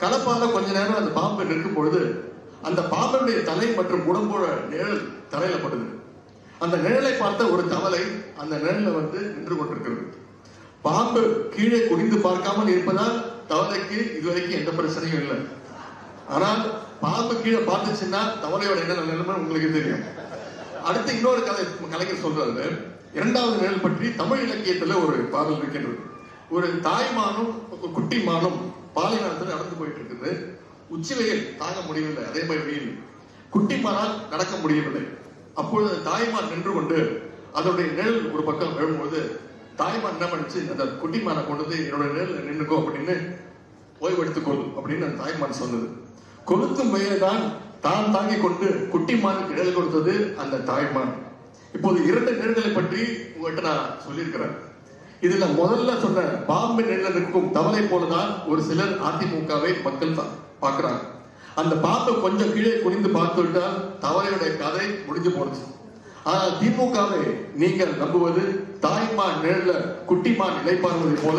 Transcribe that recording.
கலப்பால கொஞ்ச நேரம் அந்த பாம்பு நிற்கும் பொழுது அந்த பாம்பனுடைய தலை மற்றும் உடம்போட நிழல் தரையில படுது. அந்த நிழலை பார்த்த ஒரு தவளை அந்த நிழல்ல நின்று கொண்டிருக்கிறது. பாம்பு கீழே குனிந்து பார்க்காமல் இருப்பதால் தவளைக்கு இதுவரைக்கும் எந்த பிரச்சனையும் இல்லை. ஆனால் பாம்பு கீழே பார்த்துச்சுன்னா தவளையோட என்ன நிலைமை உங்களுக்கு தெரியும். அடுத்து இன்னொரு கலைஞர் சொல்றாரு. இரண்டாவது நிழல் பற்றி தமிழ் இலக்கியத்துல ஒரு பாடல் இருக்கின்றது. ஒரு தாய்மானும் குட்டி மானும் பாலைவனத்தில் நடந்து போயிட்டு இருக்குது. உச்சி வெயில் தாங்க முடியவில்லை, அதே மாதிரி வெயில். குட்டி மானால் நடக்க முடியவில்லை. அப்பொழுது தாய்மான் நின்று கொண்டு அதனுடைய நிழல் ஒரு பக்கம் விழும்போது தாய்மான் என்ன பண்ணிச்சு, அந்த குட்டிமானை கொண்டு என்னோட நிழல் நின்றுக்கோ அப்படின்னு ஓய்வெடுத்துக்கொள் அப்படின்னு அந்த தாய்மான் சொன்னது. கொளுத்தும் வெயிலை தான் தான் தாங்கி கொண்டு குட்டிமானுக்கு நிழல் கொடுத்தது அந்த தாய்மான். இப்போது இரண்டு நிழல்களை பற்றி உங்கள்கிட்ட நான் சொல்லியிருக்கிறேன். இதுல முதல்ல சொன்ன பாம்பு நிழல் இருக்கும் தவளை போலதான் ஒரு சிலர் அதிமுகவை மக்கள் பார்க்கிறாங்க. அந்த பாம்பை கொஞ்சம் கீழே குனிந்து பார்த்து விட்டால் தவளையுடைய கதை முடிஞ்சு போனது. ஆனால் திமுகவை நீங்கள் நம்புவது தாய்மான் நிழல்ல குட்டிமான் நிலைப்பார்வதை போல